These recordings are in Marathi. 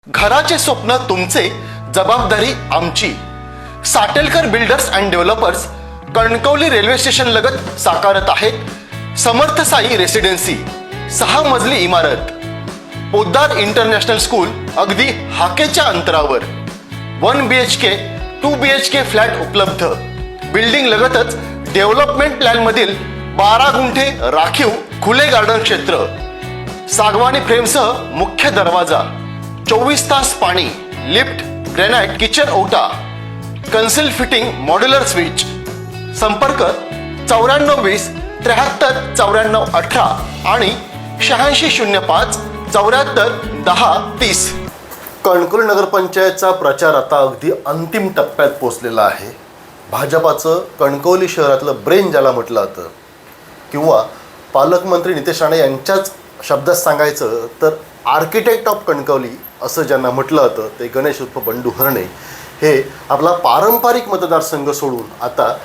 घराचे स्वप्न तुमचे, जबाबदारी आमची. Satelkar builders and developers Kankavli railway station लगत साकारत आहेत समर्थ साई रेसिडेन्सी. 6 मजली इमारत, पोद्दार इंटरनॅशनल स्कूल अगदी हाकेच्या अंतरावर. 1 BHK 2 BHK फ्लॅट उपलब्ध. बिल्डिंग लगतच डेव्हलपमेंट प्लॅन मधील 12 गुंठे राखीव खुले गार्डन क्षेत्र. सागवानी फ्रेमसह मुख्य दरवाजा, 24 तास पाणी, लिफ्ट, ग्रॅनाइट किचन ओटा, कन्सिल फिटिंग मॉड्युलर स्विच. संपर्क 9420 73 94 18 आणि 8605 74 10 30. कणकवली नगरपंचायतचा प्रचार आता अगदी अंतिम टप्प्यात पोहोचलेला आहे. भाजपाचं कणकवली शहरातलं ब्रेन ज्याला म्हटलं जातं, किंवा पालकमंत्री नितेश राणे यांच्याच शब्दात सांगायचं तर आर्किटेक्ट ऑफ कणकवली असं ज्यांना म्हटलं जातं ते गणेश उर्फ बंडू हरणे हे आपला पारंपरिक मतदारसंघ सोडून आता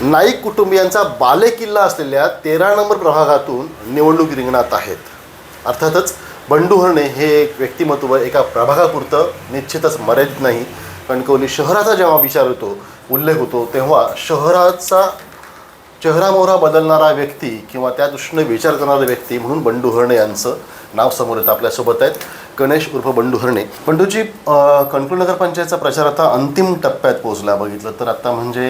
नाईक कुटुंबियांचा बालेकिल्ला असलेल्या 13 नंबर प्रभागातून निवडणूक रिंगणात आहेत. अर्थातच बंडू हरणे हे एक व्यक्तिमत्व एका प्रभागापुरतं निश्चितच मर्यादित नाही. कणकवली शहराचा जेव्हा विचार होतो, उल्लेख होतो, तेव्हा शहराचा चेहरामोहरा बदलणारा व्यक्ती किंवा त्या दृष्टीने विचार करणारा व्यक्ती म्हणून बंडू हरणे यांचं नाव समोर येतं. आपल्यासोबत आहेत गणेश उर्फ बंडू हरणे. बंडूजी, कणकवली नगरपंचायतचा प्रचार आता अंतिम टप्प्यात पोहोचला. बघितलं तर आता म्हणजे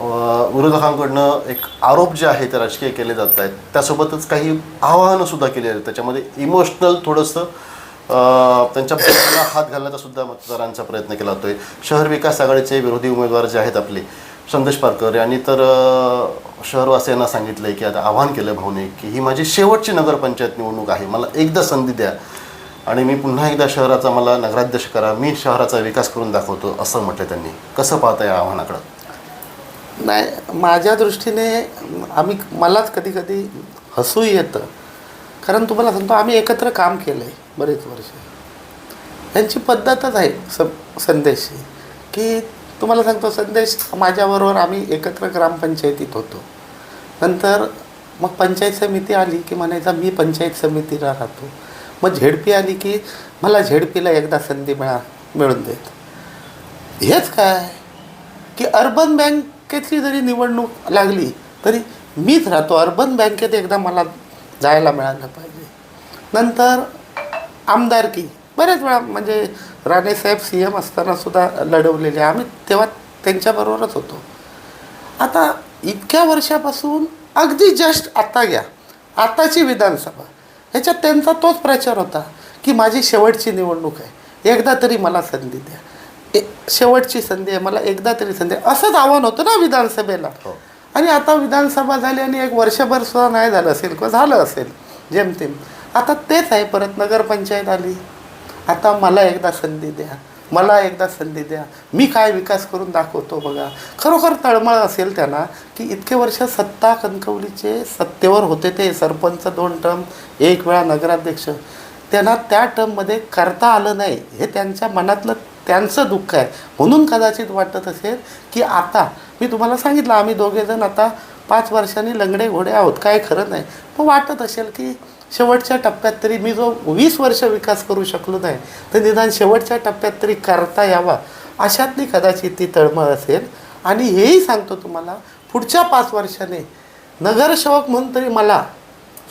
विरोधकांकडनं एक आरोप जे आहे ते राजकीय केले जात आहेत, त्यासोबतच काही आवाहनंसुद्धा केली आहेत. त्याच्यामध्ये इमोशनल थोडंसं त्यांच्या प्रश्नाला हात घालण्याचा सुद्धा मतदारांचा प्रयत्न केला जातोय. शहर विकास आघाडीचे विरोधी उमेदवार जे आहेत आपले संदेश पारकर यांनी तर शहरवासियांना सांगितलं आहे की आता आवाहन केलं भाऊने की ही माझी शेवटची नगरपंचायत निवडणूक आहे, मला एकदा संधी द्या आणि मी पुन्हा एकदा शहराचा मला नगराध्यक्ष करा, मी शहराचा विकास करून दाखवतो असं म्हटलं त्यांनी. कसं पाहता या आव्हानाकडं? नाही, माझ्या दृष्टीने मलाच कधी कधी हसूही येतं. कारण तुम्हाला सांगतो, आम्ही एकत्र काम केलं आहे बरेच वर्ष. यांची पद्धतच आहे संदेशची की तुम्हाला सांगतो, संदेश माझ्याबरोबर आम्ही एकत्र ग्रामपंचायतीत होतो. नंतर मग पंचायत समिती आली की म्हणायचा मी पंचायत समितीला राहतो. मग झेडपी आली की मला झेडपीला एकदा संधी मिळून देत. हेच काय की अर्बन बँकेची जरी निवडणूक लागली तरी मीच राहतो. अर्बन बँकेत एकदा मला जायला मिळालं पाहिजे. नंतर आमदारकी बऱ्याच वेळा म्हणजे राणेसाहेब CM असताना सुद्धा लढवलेले, आम्ही तेव्हा त्यांच्याबरोबरच होतो. आता इतक्या वर्षापासून अगदी जस्ट आता घ्या, आताची विधानसभा, ह्याच्यात त्यांचा तोच प्रचार होता की माझी शेवटची निवडणूक आहे, एकदा तरी मला संधी द्या, शेवटची संधी आहे, मला एकदा तरी संधी, असंच आव्हान होतं ना विधानसभेला. आणि आता विधानसभा झाली आणि एक वर्षभर सुद्धा नाही झालं असेल किंवा झालं असेल जेमतेम. आता तेच आहे, परत नगरपंचायत आली, आता मला एकदा संधी द्या, मला एकदा संधी द्या, मी काय विकास करून दाखवतो बघा. खरोखर तळमळ असेल त्यांना की इतके वर्ष सत्ता कणकवलीचे सत्तेवर होते, ते सरपंच 2 टर्म, 1 वेळा नगराध्यक्ष, त्यांना त्या टर्ममध्ये करता आलं नाही. हे त्यांच्या मनातलं त्यांचं दुःख आहे. म्हणून कदाचित वाटत असेल की आता मी तुम्हाला सांगितलं आम्ही दोघेजण आता 5 वर्षांनी लंगडे घोडे आहोत, काय खरं नाही. पण वाटत असेल की शेवटच्या टप्प्यात तरी मी जो 20 वर्ष विकास करू शकलो नाही तर निदान शेवटच्या टप्प्यात तरी करता यावा, अशातली कदाचित ती तळमळ असेल. आणि हेही सांगतो तुम्हाला, पुढच्या 5 वर्षाने नगरसेवक म्हणून तरी मला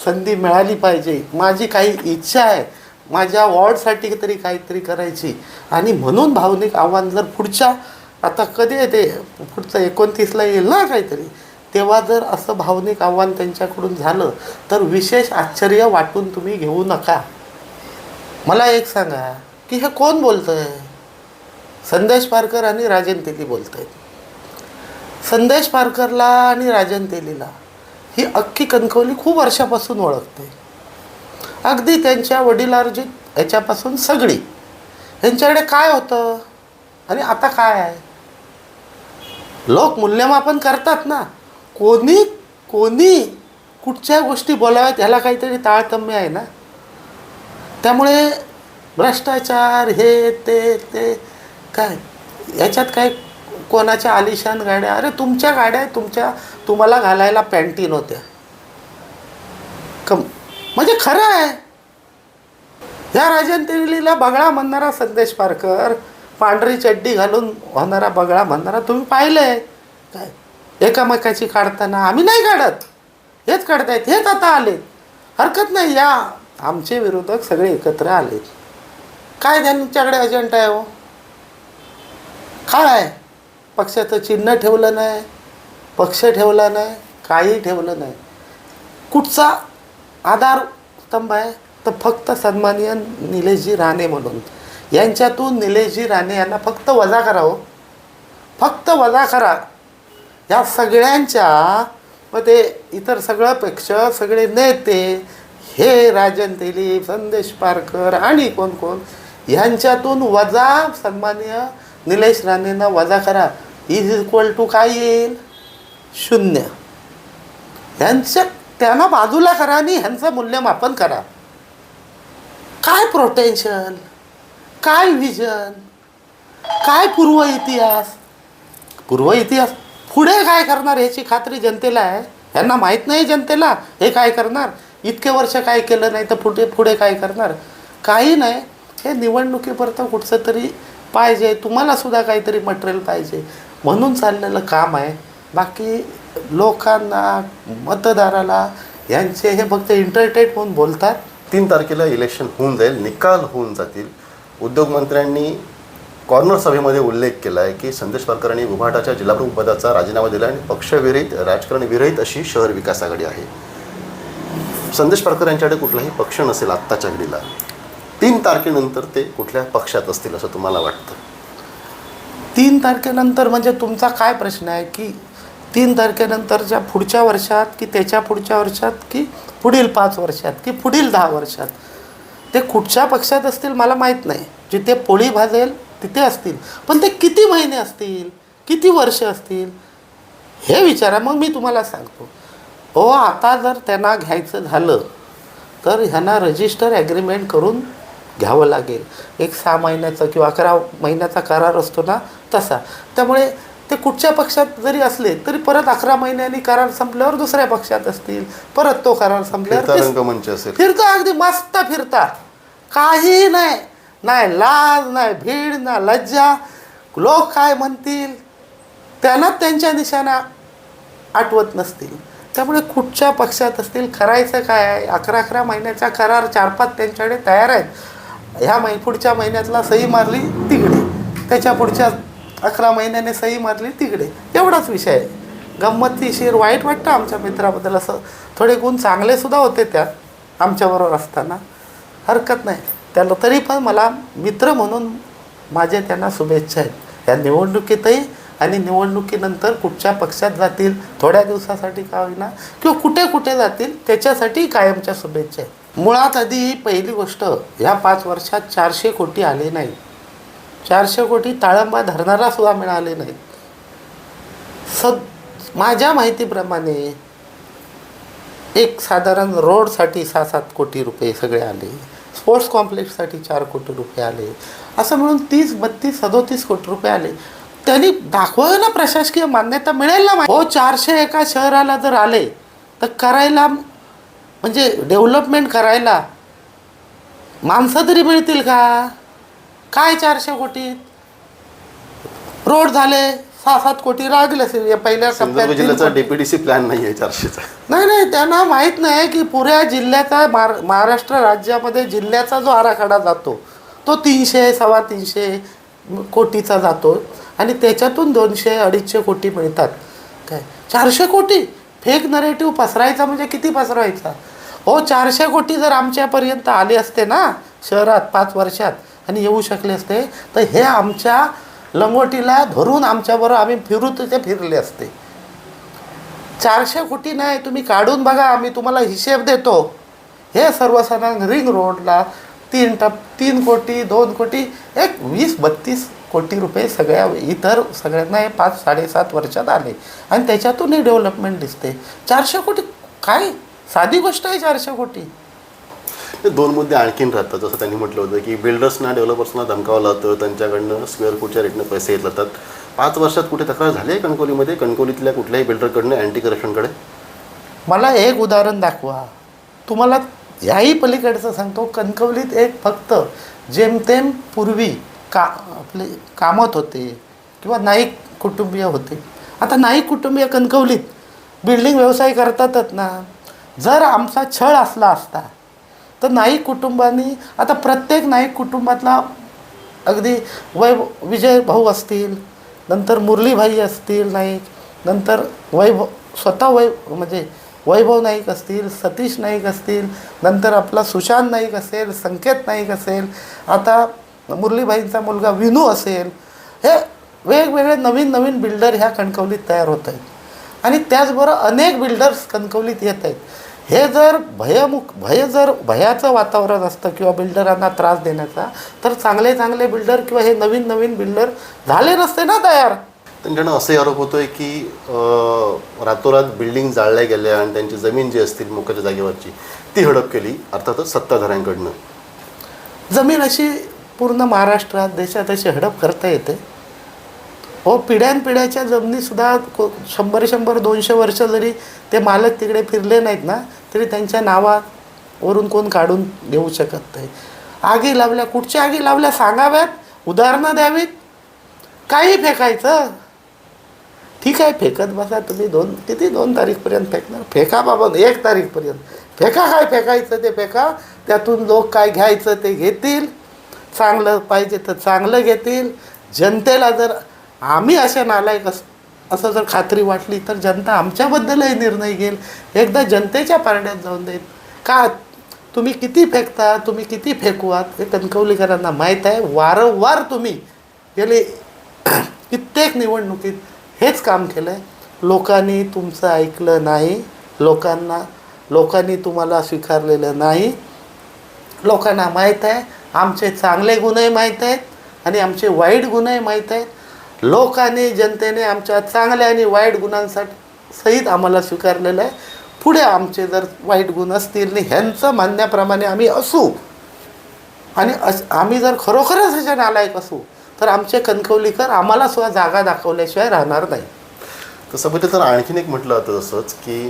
संधी मिळाली पाहिजे. माझी काही इच्छा आहे, माझ्या वॉर्डसाठी तरी काहीतरी करायची. आणि म्हणून भावनिक आव्हान जर पुढच्या, आता कधी आहे ते, पुढचं 29ला येईल ना काहीतरी, तेव्हा जर असं भावनिक आव्हान त्यांच्याकडून झालं तर विशेष आश्चर्य वाटून तुम्ही घेऊ नका. मला एक सांगा की हे कोण बोलतं आहे? संदेश पारकर आणि राजन तेली बोलत आहेत. संदेश पारकरला आणि राजन तेलीला ही अख्खी कणकवली खूप वर्षापासून ओळखते. अगदी त्यांच्या वडिलार्जित याच्यापासून सगळी. त्यांच्याकडे काय होतं आणि आता काय आहे? लोक मूल्यमापन करतात ना. कोणी कुठच्या गोष्टी बोलाव्यात ह्याला काहीतरी ताळतम्य आहे ना. त्यामुळे भ्रष्टाचार हे ते काय याच्यात काय कोणाच्या आलिशान गाड्या, अरे तुमच्या गाड्या तुम्हाला घालायला पॅन्टीन होत्या. म्हणजे खरं आहे. ह्या राजन तेलीला बगळा म्हणणारा संदेश पारकर, पांढरी चड्डी घालून होणारा बगळा म्हणणारा तुम्ही पाहिलंय काय? एकामेकाची काढताना आम्ही नाही काढत, हेच काढतायत, हेच आता आले, हरकत नाही या. आमचे विरोधक सगळे एकत्र आले. काय त्यांच्याकडे अजेंडा आहे हो? काय आहे? पक्षाचं चिन्ह ठेवलं नाही, पक्ष ठेवला नाही, काही ठेवलं नाही. कुठचा आधार स्तंभ आहे? तर फक्त सन्माननीय निलेशजी राणे म्हणून. यांच्यातून निलेशजी राणे यांना फक्त वजा करा हो, फक्त वजा करा. या सगळ्यांच्या मध्ये इतर सगळं पक्ष, सगळे नेते, हे राजन तेली, संदेश पारकर आणि कोण कोण, ह्यांच्यातून वजा सन्माननीय निलेश राणेंना वजा करा. इज इक्वल टू काय येईल? 0. त्यांना बाजूला करा आणि ह्यांचं मूल्यमापन करा. काय पोटेन्शियल, काय व्हिजन, काय पूर्व इतिहास पुढे काय करणार ह्याची खात्री जनतेला आहे. यांना माहीत नाही जनतेला हे काय करणार. इतके वर्ष काय केलं नाही तर पुढे काय करणार? काही नाही. हे निवडणुकीपर्यंत कुठचं तरी पाहिजे, तुम्हाला सुद्धा काहीतरी मटेरियल पाहिजे म्हणून चाललेलं काम आहे. बाकी लोकांना, मतदाराला यांचे हे फक्त इंटरटेट होऊन बोलतात. 3 तारखेला इलेक्शन होऊन जाईल, निकाल होऊन जातील. उद्योगमंत्र्यांनी कॉर्नर सभेमध्ये उल्लेख केला आहे की संदेश पारकरांनी उभाटाच्या जिल्हाप्रमुख पदाचा राजीनामा दिला आणि पक्षविरहित, राजकारण विरहित अशी शहर विकास आघाडी आहे. संदेश पारकर यांच्याकडे कुठलाही पक्ष नसेल आत्ताच्या घडीला. 3 तारखेनंतर ते कुठल्या पक्षात असतील असं तुम्हाला वाटतं? 3 तारखेनंतर म्हणजे तुमचा काय प्रश्न आहे की 3 तारखेनंतरच्या पुढच्या वर्षात की त्याच्या पुढच्या वर्षात की पुढील 5 वर्षात की पुढील 10 वर्षात ते कुठच्या पक्षात असतील मला माहीत नाही. जिथे पोळी भाजेल तिथे असतील, पण ते किती महिने असतील, किती वर्ष असतील हे विचारा. मग मी तुम्हाला सांगतो. आता जर त्यांना घ्यायचं झालं तर ह्यांना रजिस्टर ॲग्रीमेंट करून घ्यावं लागेल. एक 6 महिन्याचा किंवा 11 महिन्याचा करार असतो ना तसा. त्यामुळे ते कुठच्या पक्षात जरी असले तरी परत 11 महिन्यांनी करार संपल्यावर दुसऱ्या पक्षात असतील, परत तो करार संपल्यावर रंगमंच असेल. फिरता, अगदी मस्त फिरता. काही नाही, नाही लाज, नाही भीड, ना लज्जा. लोक काय म्हणतील त्यांना त्यांच्या दिशांना आठवत नसतील. त्यामुळे कुठच्या पक्षात असतील, करायचं काय आहे? 11 महिन्याचा करार 4-5 त्यांच्याकडे तयार आहेत. ह्या पुढच्या महिन्यातला सही मारली तिकडे, त्याच्या पुढच्या 11 महिन्याने सही मारली तिकडे, एवढाच विषय आहे. गंमतीशीर वाईट वाटतं आमच्या मित्राबद्दल. असं थोडे गुण चांगले सुद्धा होते त्यात आमच्याबरोबर असताना, हरकत नाही त्याला. तरी पण मला मित्र म्हणून माझे त्यांना शुभेच्छा आहेत या निवडणुकीतही आणि निवडणुकीनंतर कुठच्या पक्षात जातील, थोड्या दिवसासाठी का होईना किंवा कुठे कुठे जातील त्याच्यासाठी कायमच्या शुभेच्छा आहेत. मुळात आधी पहिली गोष्ट, ह्या 5 वर्षात 400 कोटी आले नाही. 400 कोटी ताळंबा धरणारा सुद्धा मिळाले नाहीत. माझ्या माहितीप्रमाणे एक साधारण रोडसाठी 6-7 कोटी रुपये सगळे आले, स्पोर्ट्स कॉम्प्लेक्ससाठी 4 कोटी रुपये आले, असं मिळून 30-32-37 कोटी रुपये आले. त्यांनी दाखवलं ना प्रशासकीय मान्यता मिळेल ना. 400 एका शहराला जर आले तर करायला म्हणजे डेव्हलपमेंट करायला माणसं तरी मिळतील का? काय 400 कोटी रोड झाले, 6-7 कोटी रागले असेल पहिल्या टप्प्यात. जिल्ह्याचा DPDC प्लॅन नाही आहे 400चा. नाही, त्यांना माहीत नाही की पुऱ्या जिल्ह्याचा महाराष्ट्र राज्यामध्ये जिल्ह्याचा जो आराखडा जातो तो 300-325 कोटीचा जातो आणि त्याच्यातून 200-250 कोटी मिळतात. काय 400 कोटी फेक नरेटिव्ह पसरायचा म्हणजे किती पसरवायचा? 400 कोटी जर आमच्यापर्यंत आले असते ना शहरात 5 वर्षात आणि येऊ शकले असते तर हे आमच्या लंगोटीला धरून आमच्याबरोबर आम्ही फिरू ते फिरले असते. 400 कोटी नाही, तुम्ही काढून बघा, आम्ही तुम्हाला हिशेब देतो. हे सर्वसाधारण रिंग रोडला 3 कोटी, 2 कोटी, एक 20-32 कोटी रुपये सगळ्या इतर सगळ्यांना हे 5-7.5 वर्षात आले आणि त्याच्यातूनही डेव्हलपमेंट दिसते. 400 कोटी काय साधी गोष्ट आहे? 400 कोटी. 2 मुद्दे आणखीन राहतात. जसं त्यांनी म्हटलं होतं की बिल्डर्सना, डेव्हलपर्सना धमकावलं जातं, त्यांच्याकडनं स्क्वेअर फूटच्या रेटनं पैसे येत जातात. 5 वर्षात कुठे तक्रार झाली आहे कणकवलीमध्ये, कणकवलीतल्या कुठल्याही बिल्डरकडनं अँटी करप्शनकडे? मला एक उदाहरण दाखवा. तुम्हाला याही पलीकडचं सांगतो, कणकवलीत एक फक्त जेमतेम पूर्वी आपले कामत होते किंवा नाईक कुटुंबीय होते. आता नाईक कुटुंबीय कणकवलीत बिल्डिंग व्यवसाय करतातच ना. जर आमचा छळ असला असता तर नाईक कुटुंबांनी, आता प्रत्येक नाईक कुटुंबातला अगदी विजय भाऊ असतील, नंतर मुरलीभाई असतील नाईक, नंतर स्वतः म्हणजे वैभव नाईक असतील, सतीश नाईक असतील, नंतर आपला सुशांत नाईक असेल, संकेत नाईक असेल, आता मुरलीभाईंचा मुलगा विनू असेल, हे वेगवेगळे नवीन नवीन बिल्डर ह्या कणकवलीत तयार होत आहेत. आणि त्याचबरोबर अनेक बिल्डर्स कणकवलीत येत आहेत. हे जर भयाचं वातावरण असतं किंवा बिल्डरांना त्रास देण्याचा, तर चांगले चांगले बिल्डर किंवा हे नवीन नवीन बिल्डर झाले नसते ना तयार. त्यांच्याकडनं असे आरोप होतोय की रातोरात बिल्डिंग जाळल्या गेल्या आणि त्यांची जमीन जी असतील मोक्याच्या जागेवरची ती हडप केली, अर्थातच सत्ताधाऱ्यांकडनं. जमीन अशी पूर्ण महाराष्ट्रात देशात अशी हडप करता येते हो. पिढ्यानपिढ्याच्या जमिनीसुद्धा 100-200 वर्ष जरी ते मालक तिकडे फिरले नाहीत ना, तरी त्यांच्या नावावरून कोण काढून देऊ शकत नाही. आगी लावल्या, कुठच्या आगी लावल्या सांगाव्यात, उदाहरणं द्यावीत. काही फेकायचं, ठीक आहे फेकत बसा तुम्ही. 2 तारीखपर्यंत फेकणार, फेका बाबा 1 तारीखपर्यंत फेका. काय फेकायचं ते फेका. त्यातून लोक काय घ्यायचं ते घेतील, चांगलं पाहिजे तर चांगलं घेतील. जनतेला जर आम्ही अशा नालायक असं जर खात्री वाटली तर जनता आमच्याबद्दलही निर्णय घेईल. एकदा जनतेच्या पारड्यात जाऊन देईल. का तुम्ही किती फेकता, तुम्ही किती फेकवात हे कणकवलीकरांना माहीत आहे. वारंवार तुम्ही गेले कित्येक निवडणुकीत हेच काम केलं आहे. लोकांनी तुमचं ऐकलं नाही, लोकांनी तुम्हाला स्वीकारलेलं नाही. लोकांना माहीत आहे आमचे चांगले गुन्हे माहीत आहेत आणि आमचे वाईट गुन्हे माहीत आहेत. लोकांनी, जनतेने आमच्या चांगल्या आणि वाईट गुणांसाठी सहित आम्हाला स्वीकारलेलं आहे. पुढे आमचे जर वाईट गुण असतील आणि ह्यांचं म्हणण्याप्रमाणे आम्ही असू आणि आम्ही जर खरोखरच अशा नालायक असू तर आमचे कणकवलीकर आम्हाला सुद्धा जागा दाखवल्याशिवाय राहणार नाही. तसं बघितलं तर आणखीन एक म्हटलं जातं तसंच की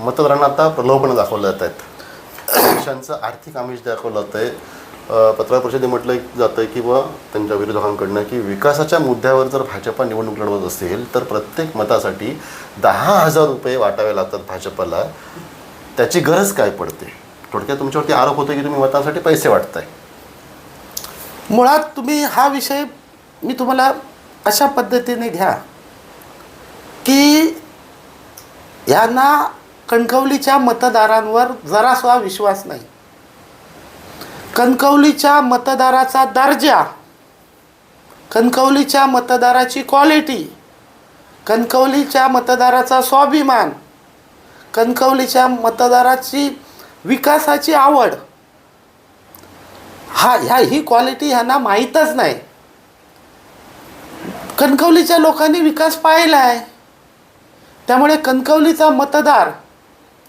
मतदारांना आता प्रलोभनं दाखवलं जात आहेत, पक्षांचं आर्थिक आमिष दाखवलं जातं आहे. पत्रकार परिषदेत म्हटलं जातं की बुवा त्यांच्या विरोधकांकडनं की विकासाच्या मुद्द्यावर जर भाजपा निवडणूक लढवत असेल तर प्रत्येक मतासाठी 10,000 रुपये वाटावे लागतात भाजपला. त्याची गरज काय पडते? थोडक्यात तुमच्यावरती आरोप होतो की तुम्ही मतांसाठी पैसे वाटताय. मुळात तुम्ही हा विषय मी तुम्हाला अशा पद्धतीने घ्या की यांना कणकवलीच्या मतदारांवर जरासा विश्वास नाही. कणकवलीच्या मतदाराचा दर्जा, कणकवलीच्या मतदाराची क्वालिटी, कणकवलीच्या मतदाराचा स्वाभिमान, कणकवलीच्या मतदाराची विकासाची आवड, ही क्वालिटी ह्यांना माहीतच नाही. कणकवलीच्या लोकांनी विकास पाहिला आहे. त्यामुळे कणकवलीचा मतदार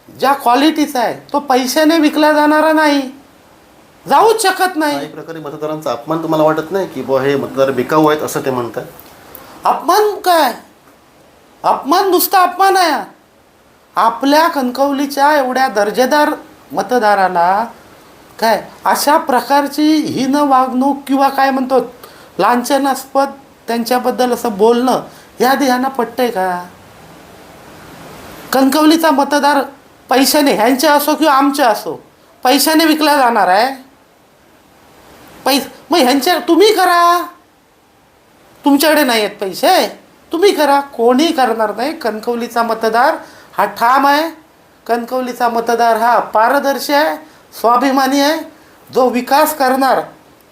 ज्या क्वालिटीचा आहे तो पैशाने विकला जाणारा नाही, जाऊच शकत नाही. काही प्रकारे मतदारांचा अपमान तुम्हाला वाटत नाही की बुवा हे मतदार बिकाऊ आहेत असं ते म्हणतात? अपमान काय, अपमान नुसता अपमान आहे. आपल्या कणकवलीच्या एवढ्या दर्जेदार मतदाराला काय अशा प्रकारची हीन वागणूक किंवा काय म्हणतो लांछनास्पद त्यांच्याबद्दल असं बोलणं या ह्यांना पटतंय का? कणकवलीचा मतदार पैशाने, ह्यांचे असो किंवा आमचे असो, पैशाने विकला जाणार आहे? मग ह्यांच्या तुम्ही करा, तुमच्याकडे नाही आहेत पैसे, तुम्ही करा. कोणी करणार नाही. कणकवलीचा मतदार हा ठाम आहे. कणकवलीचा मतदार हा पारदर्शी आहे, स्वाभिमानी आहे. जो विकास करणार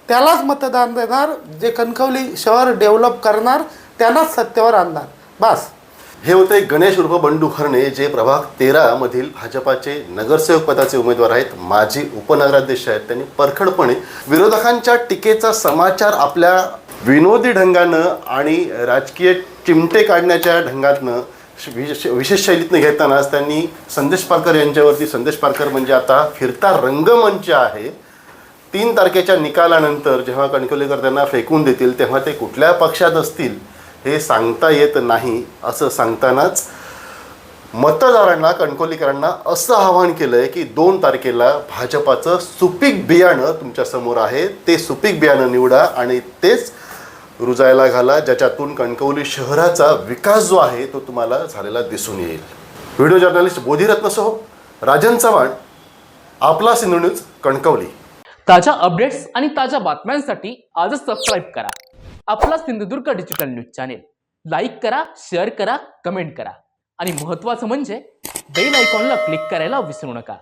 त्यालाच मतदान देणार, जे कणकवली शहर डेव्हलप करणार त्यालाच सत्तेवर आणणार. बस. हे होते गणेश उर्फ बंडू खर्णे, जे प्रभाग 13 मधील भाजपाचे नगरसेवक पदाचे उमेदवार आहेत, माजी उपनगराध्यक्ष आहेत. त्यांनी परखडपणे विरोधकांच्या टीकेचा समाचार आपल्या विनोदी ढंगानं आणि राजकीय चिमटे काढण्याच्या ढंगातनं विशेष शैलीतनं घेतानाच त्यांनी संदेश पारकर यांच्यावरती, संदेश पारकर म्हणजे आता फिरता रंगमंच आहे, 3 तारखेच्या निकालानंतर जेव्हा कणकवलीकर त्यांना फेकून देतील तेव्हा ते कुठल्या पक्षात असतील हे सांगता येत नाही. असं सांगतानाच मतदारांना कणकवलीकरांना असं आवाहन केलंय की 2 तारखेला भाजपाचं सुपीक बियाणं तुमच्या समोर आहे, ते सुपीक बियाणं निवडा आणि तेच रुजायला घाला, ज्याच्यातून कणकवली शहराचा विकास जो आहे तो तुम्हाला झालेला दिसून येईल. व्हिडिओ जर्नलिस्ट बोधिरत्नसह राजन चव्हाण, आपला सिंधू न्यूज, कणकवली. ताज्या अपडेट्स आणि ताज्या बातम्यांसाठी आजच सबस्क्राईब करा आपला Sindhudurg digital news channel. Like करा, शेअर करा, कमेंट करा आणि महत्त्वाचं म्हणजे बेल आयकॉनला क्लिक करायला विसरू नका.